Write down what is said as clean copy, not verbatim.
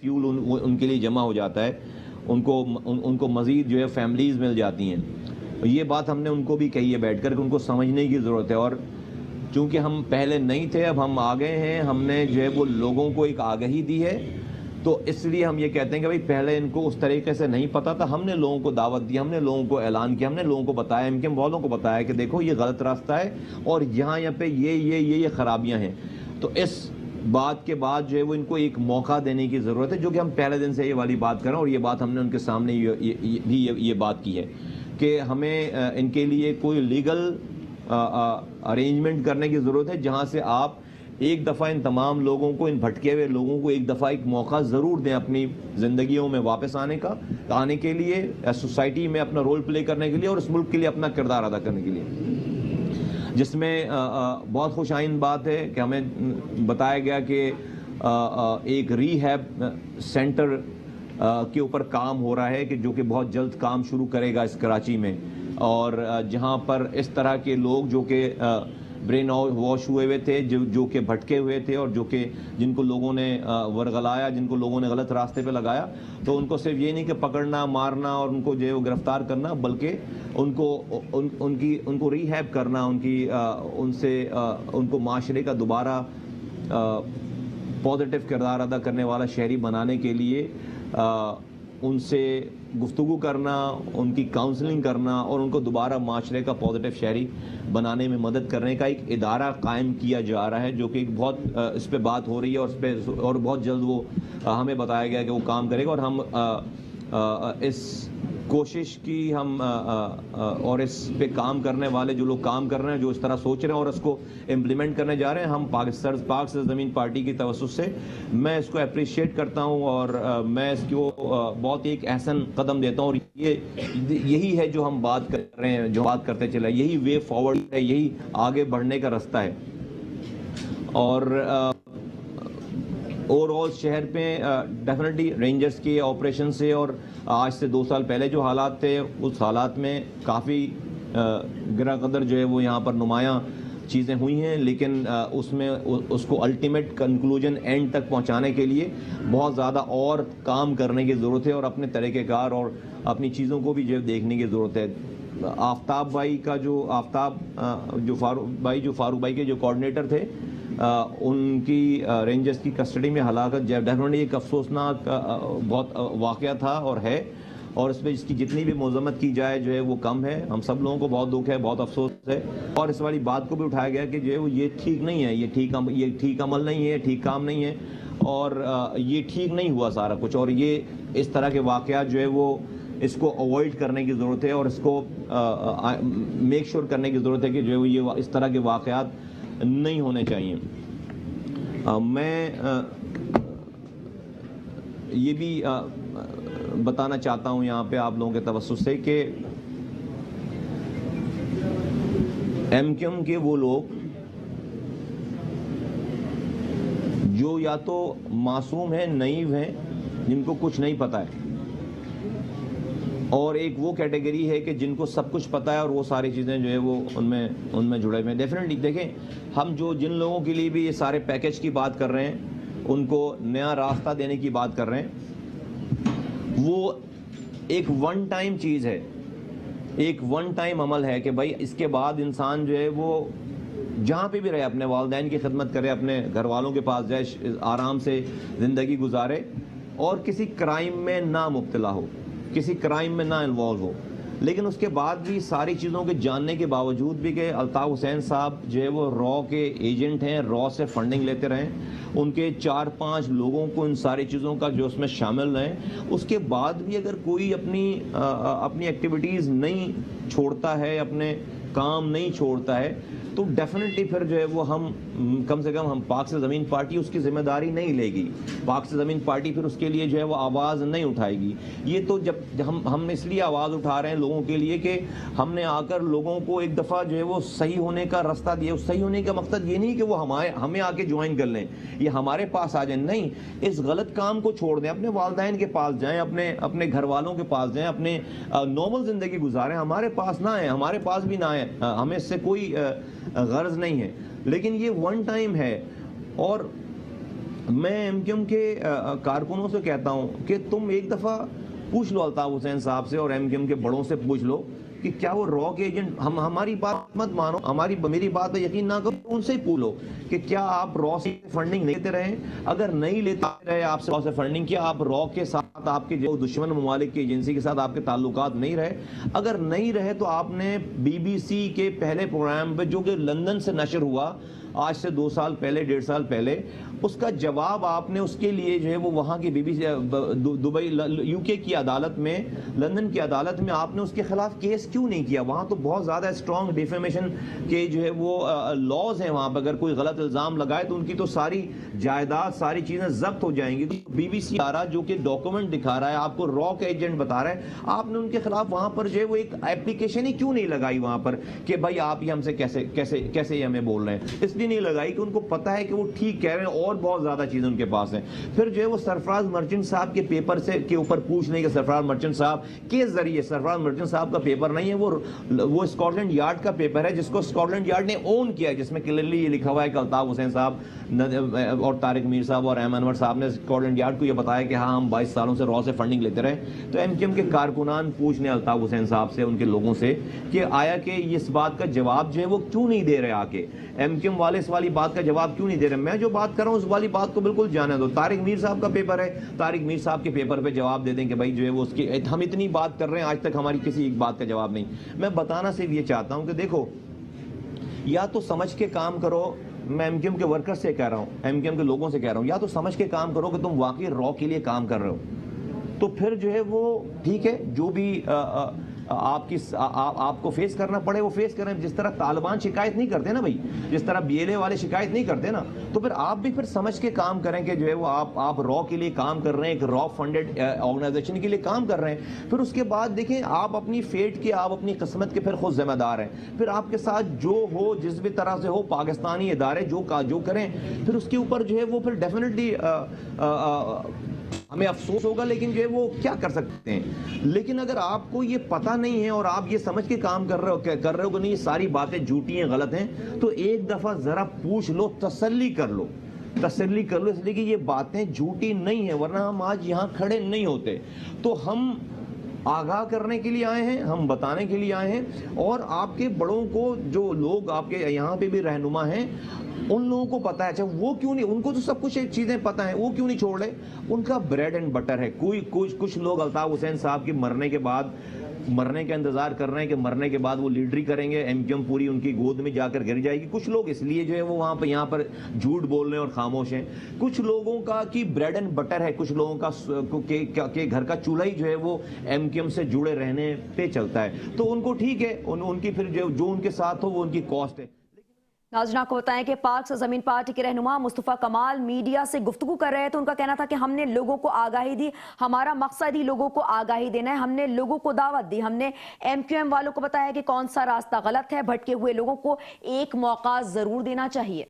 Fuel ان کے لیے جمع ہو جاتا ہے، ان کو مزید جو ہے فیملیز مل جاتی ہیں۔ یہ بات ہم نے ان کو بھی کہی ہے بیٹھ کر کہ ان کو سمجھنے کی ضرورت ہے، اور چونکہ ہم پہلے نہیں تھے اب ہم آ گئے ہیں، ہم نے جو ہے وہ لوگوں کو ایک آگہی دی ہے، تو اس لیے ہم یہ کہتے ہیں کہ بھائی پہلے ان کو اس طریقے سے نہیں پتا تھا، ہم نے لوگوں کو دعوت دی، ہم نے لوگوں کو اعلان کیا، ہم نے لوگوں کو بتایا، ایم کیو ایم والوں کو بتایا کہ دیکھو یہ غلط راستہ ہے اور یہاں پہ یہ خرابیاں ہیں۔ تو اس بات کے بعد جو ہے وہ ان کو ایک موقع دینے کی ضرورت ہے، جو کہ ہم پہلے دن سے یہ والی بات کر رہے ہیں، اور یہ بات ہم نے ان کے سامنے بھی یہ بات کی ہے کہ ہمیں ان کے لیے کوئی لیگل ارینجمنٹ کرنے کی ضرورت ہے، جہاں سے آپ ایک دفعہ ان تمام لوگوں کو، ان بھٹکے ہوئے لوگوں کو ایک دفعہ ایک موقع ضرور دیں اپنی زندگیوں میں واپس آنے کے لیے، سوسائٹی میں اپنا رول پلے کرنے کے لیے اور اس ملک کے لیے اپنا کردار ادا کرنے کے لیے، جس میں بہت خوش آئند بات ہے کہ ہمیں بتایا گیا کہ ایک ری ہیب سینٹر کے اوپر کام ہو رہا ہے کہ جو کہ بہت جلد کام شروع کرے گا اس کراچی میں، اور جہاں پر اس طرح کے لوگ جو کہ برین واش ہوئے تھے، جو کہ بھٹکے ہوئے تھے اور جو کہ جن کو لوگوں نے ورغلایا، جن کو لوگوں نے غلط راستے پہ لگایا، تو ان کو صرف یہ نہیں کہ پکڑنا، مارنا اور ان کو جو ہے وہ گرفتار کرنا، بلکہ ان کو ری ہیب کرنا، ان کو معاشرے کا دوبارہ پازیٹیو کردار ادا کرنے والا شہری بنانے کے لیے ان سے گفتگو کرنا، ان کی کاؤنسلنگ کرنا اور ان کو دوبارہ معاشرے کا پازیٹیو شہری بنانے میں مدد کرنے کا ایک ادارہ قائم کیا جا رہا ہے، جو کہ ایک بہت اس پہ بات ہو رہی ہے اور بہت جلد وہ ہمیں بتایا گیا کہ وہ کام کرے گا، اور ہم اس کوشش کی اور اس پہ کام کرنے والے جو لوگ کام کر رہے ہیں، جو اس طرح سوچ رہے ہیں اور اس کو امپلیمنٹ کرنے جا رہے ہیں، ہم پاک سرزمین پارٹی کی توسط سے میں اس کو اپریشیٹ کرتا ہوں اور میں اس کو بہت ایک احسن قدم دیتا ہوں، اور یہی ہے جو ہم بات کر رہے ہیں، جو بات کرتے چلے، یہی وے فارورڈ ہے، یہی آگے بڑھنے کا راستہ ہے۔ اور اوور آل شہر پہ ڈیفینیٹلی رینجرز کے آپریشن سے اور آج سے 2 سال پہلے جو حالات تھے اس حالات میں کافی گرہ قدر جو ہے وہ یہاں پر نمایاں چیزیں ہوئی ہیں، لیکن اس کو الٹیمیٹ کنکلوژن اینڈ تک پہنچانے کے لیے بہت زیادہ اور کام کرنے کی ضرورت ہے اور اپنے طریقہ کار اور اپنی چیزوں کو بھی جو دیکھنے کی ضرورت ہے۔ فاروق بھائی کے جو کوآرڈینیٹر تھے، ان کی رینجرز کی کسٹڈی میں ہلاکت ڈیفینیٹلی ایک افسوسناک بہت واقعہ تھا اور ہے، اور اس پہ اس کی جتنی بھی مذمت کی جائے جو ہے وہ کم ہے۔ ہم سب لوگوں کو بہت دکھ ہے، بہت افسوس ہے، اور اس والی بات کو بھی اٹھایا گیا کہ جو ہے وہ یہ ٹھیک نہیں ہے، یہ ٹھیک عمل نہیں ہے، ٹھیک کام نہیں ہے، اور یہ ٹھیک نہیں ہوا سارا کچھ، اور یہ اس طرح کے واقعات جو ہے وہ اس کو اوائڈ کرنے کی ضرورت ہے اور اس کو میک شور کرنے کی ضرورت ہے کہ جو ہے وہ یہ اس طرح کے واقعات نہیں ہونے چاہیے۔ میں یہ بھی بتانا چاہتا ہوں یہاں پہ آپ لوگوں کے توسط سے کہ ایم کیو ایم کے وہ لوگ جو یا تو معصوم ہیں، نائیو ہیں، جن کو کچھ نہیں پتہ ہے، اور ایک وہ کیٹیگری ہے کہ جن کو سب کچھ پتہ ہے اور وہ ساری چیزیں جو ہے وہ ان میں جڑے ہوئے ہیں۔ ڈیفینیٹلی دیکھیں، ہم جن لوگوں کے لیے بھی یہ سارے پیکج کی بات کر رہے ہیں، ان کو نیا راستہ دینے کی بات کر رہے ہیں، وہ ایک ون ٹائم چیز ہے، ایک ون ٹائم عمل ہے کہ بھائی اس کے بعد انسان جو ہے وہ جہاں پہ بھی رہے، اپنے والدین کی خدمت کرے، اپنے گھر والوں کے پاس جائے، آرام سے زندگی گزارے اور کسی کرائم میں نہ مبتلا ہو، کسی کرائم میں نہ انوالو ہو۔ لیکن اس کے بعد بھی ساری چیزوں کے جاننے کے باوجود بھی کہ الطاف حسین صاحب جو ہے وہ را کے ایجنٹ ہیں، را سے فنڈنگ لیتے رہیں، ان کے 4-5 لوگوں کو ان ساری چیزوں کا جو اس میں شامل رہیں، اس کے بعد بھی اگر کوئی اپنی ایکٹیویٹیز نہیں چھوڑتا ہے، اپنے کام نہیں چھوڑتا ہے، تو ڈیفینیٹلی پھر جو ہے وہ ہم کم سے کم ہم پاک سے زمین پارٹی اس کی ذمہ داری نہیں لے گی، پاک سے زمین پارٹی پھر اس کے لیے جو ہے وہ آواز نہیں اٹھائے گی۔ یہ تو جب ہم اس لیے آواز اٹھا رہے ہیں لوگوں کے لیے کہ ہم نے آ کر لوگوں کو ایک دفعہ جو ہے وہ صحیح ہونے کا راستہ دیا۔ صحیح ہونے کا مقصد یہ نہیں کہ وہ ہمیں آ کے جوائن کر لیں، یہ ہمارے پاس آ جائیں، نہیں، اس غلط کام کو چھوڑ دیں، اپنے والدین کے پاس جائیں، اپنے گھر والوں کے پاس جائیں، اپنے نارمل زندگی گزاریں، ہمارے پاس نہ آئیں، ہمارے پاس بھی نہ آئیں، ہمیں اس سے کوئی غرض نہیں ہے۔ لیکن یہ ون ٹائم ہے، اور میں ایم کیو ایم کے کارکنوں سے کہتا ہوں کہ تم ایک دفعہ پوچھ لو الطاف حسین صاحب سے اور ایم کیو ایم کے بڑوں سے پوچھ لو کہ کیا وہ را کے ایجنٹ، ہماری بات مت مانو، میری بات پہ یقین نہ کرو، ان سے ہی پوچھ لو کہ کیا آپ را سے فنڈنگ لیتے رہے؟ اگر نہیں لیتے رہے آپ سے را سے فنڈنگ، کیا آپ را کے ساتھ آپ کے جو دشمن ممالک کی ایجنسی کے ساتھ آپ کے تعلقات نہیں رہے؟ اگر نہیں رہے تو آپ نے بی بی سی کے پہلے پروگرام پہ جو کہ لندن سے نشر ہوا آج سے 2 سال پہلے 1.5 سال پہلے، اس کا جواب آپ نے اس کے لیے جو ہے وہ وہاں کی B B C Dubai U K کی عدالت میں، لندن کی عدالت میں آپ نے اس کے خلاف کیس کیوں نہیں کیا؟ وہاں تو بہت زیادہ اسٹرانگ ڈیفیمیشن کے جو ہے وہ لاز ہیں وہاں پہ، اگر کوئی غلط الزام لگائے تو ان کی تو ساری جائیداد ساری چیزیں ضبط ہو جائیں گی۔ بی بی سی آ رہا جو کہ ڈاکومنٹ دکھا رہا ہے، آپ کو را کا ایجنٹ بتا رہا ہے، آپ نے ان کے خلاف وہاں پر جو ہے وہ ایک اپلیکیشن ہی کیوں نہیں لگائی وہاں پر کہ بھائی آپ یہ ہم سے کیسے یہ ہمیں بول رہے ہیں؟ اس لیے نہیں لگائی کہ ان کو پتا ہے کہ وہ ٹھیک کہہ رہے ہیں اور بہت زیادہ چیزیں ان کے پاس ہیں۔ پھر جو ہے وہ سرفراز مرچنٹ صاحب کے پیپر سے کے اوپر پوچھنے کہ سرفراز مرچنٹ صاحب کے ذریعے، سرفراز مرچنٹ صاحب کا پیپر نہیں ہے، وہ اسکاٹ لینڈ یارڈ کا پیپر ہے جس کو اسکاٹ لینڈ یارڈ نے اون کیا ہے، جس میں کلیئرلی یہ لکھا ہوا ہے کہ الطاف حسین صاحب اور طارق میر صاحب اور احمد انور صاحب نے اسکاٹ لینڈ یارڈ کو یہ بتایا کہ ہاں ہم 22 سالوں سے را سے فنڈنگ لیتے رہے۔ تو ایم کیو ایم کے کارکنان پوچھنے الطاف حسین صاحب سے، ان کے لوگوں سے، کہ آیا کہ اس بات کا جواب جو ہے وہ کیوں نہیں دے رہے؟ آ کے ایم کیو ایم والے اس والی بات کا جواب کیوں نہیں دے رہے؟ میں جو بات کر رہا ہوں اس والی بات کو بالکل جانے دو۔ طارق میر صاحب کا پیپر ہے، طارق میر صاحب کے پیپر پہ جواب دے دیں کہ بھائی جو ہے وہ اس کی، ہم اتنی بات کر رہے ہیں آج تک ہماری کسی ایک بات کا جواب نہیں۔ میں بتانا صرف یہ چاہتا ہوں کہ دیکھو، یا تو سمجھ کے کام کرو، میں ایم کیو ایم کے ورکر سے کہہ رہا ہوں، ایم کیو ایم کے لوگوں سے کہہ رہا ہوں، یا تو سمجھ کے کام کرو کہ تم واقعی را کے لیے کام کر رہے ہو، تو پھر جو ہے وہ ٹھیک ہے، جو بھی آپ کو فیس کرنا پڑے وہ فیس کریں۔ جس طرح طالبان شکایت نہیں کرتے نا بھائی، جس طرح بی ایل اے والے شکایت نہیں کرتے نا، تو پھر آپ بھی پھر سمجھ کے کام کریں کہ جو ہے وہ آپ را کے لیے کام کر رہے ہیں، ایک را فنڈڈ آرگنائزیشن کے لیے کام کر رہے ہیں۔ پھر اس کے بعد دیکھیں، آپ اپنی فیٹ کے، آپ اپنی قسمت کے پھر خود ذمہ دار ہیں۔ پھر آپ کے ساتھ جو ہو، جس بھی طرح سے ہو، پاکستانی ادارے جو کریں، پھر اس کے اوپر جو ہے وہ پھر ڈیفینیٹلی ہمیں افسوس ہوگا، لیکن جو ہے وہ کیا کر سکتے ہیں۔ لیکن اگر آپ کو یہ پتہ نہیں ہے اور آپ یہ سمجھ کے کام کر رہے ہو کہ نہیں یہ ساری باتیں جھوٹی ہیں، غلط ہیں، تو ایک دفعہ ذرا پوچھ لو، تسلی کر لو اس لیے کہ یہ باتیں جھوٹی نہیں ہیں، ورنہ ہم آج یہاں کھڑے نہیں ہوتے۔ تو ہم آگاہ کرنے کے لیے آئے ہیں، ہم بتانے کے لیے آئے ہیں، اور آپ کے بڑوں کو، جو لوگ آپ کے یہاں پہ بھی رہنما ہیں، ان لوگوں کو پتا ہے، اچھا وہ کیوں نہیں، ان کو تو سب کچھ چیزیں پتہ ہیں، وہ کیوں نہیں چھوڑ رہے؟ ان کا بریڈ اینڈ بٹر ہے۔ کچھ لوگ الطاف حسین صاحب کی مرنے کا انتظار کر رہے ہیں کہ مرنے کے بعد وہ لیڈری کریں گے، ایم کیو ایم پوری ان کی گود میں جا کر گر جائے گی۔ کچھ لوگ اس لیے جو ہے وہ یہاں پر جھوٹ بول رہے ہیں اور خاموش ہیں۔ کچھ لوگوں کا کی بریڈ اینڈ بٹر ہے، کچھ لوگوں کا کہ گھر کا چولہا ہی جو ہے وہ ایم کیو ایم سے جڑے رہنے پہ چلتا ہے، تو ان کو ٹھیک ہے، ان کی پھر جو ان کے ساتھ ہو وہ ان کی کاسٹ ہے۔ ناظرین کو بتائیں کہ پاک سرزمین پارٹی کے رہنما مصطفیٰ کمال میڈیا سے گفتگو کر رہے تو ان کا کہنا تھا کہ ہم نے لوگوں کو آگاہی دی، ہمارا مقصد ہی لوگوں کو آگاہی دینا ہے، ہم نے لوگوں کو دعوت دی، ہم نے ایم کیو ایم والوں کو بتایا کہ کون سا راستہ غلط ہے، بھٹکے ہوئے لوگوں کو ایک موقع ضرور دینا چاہیے۔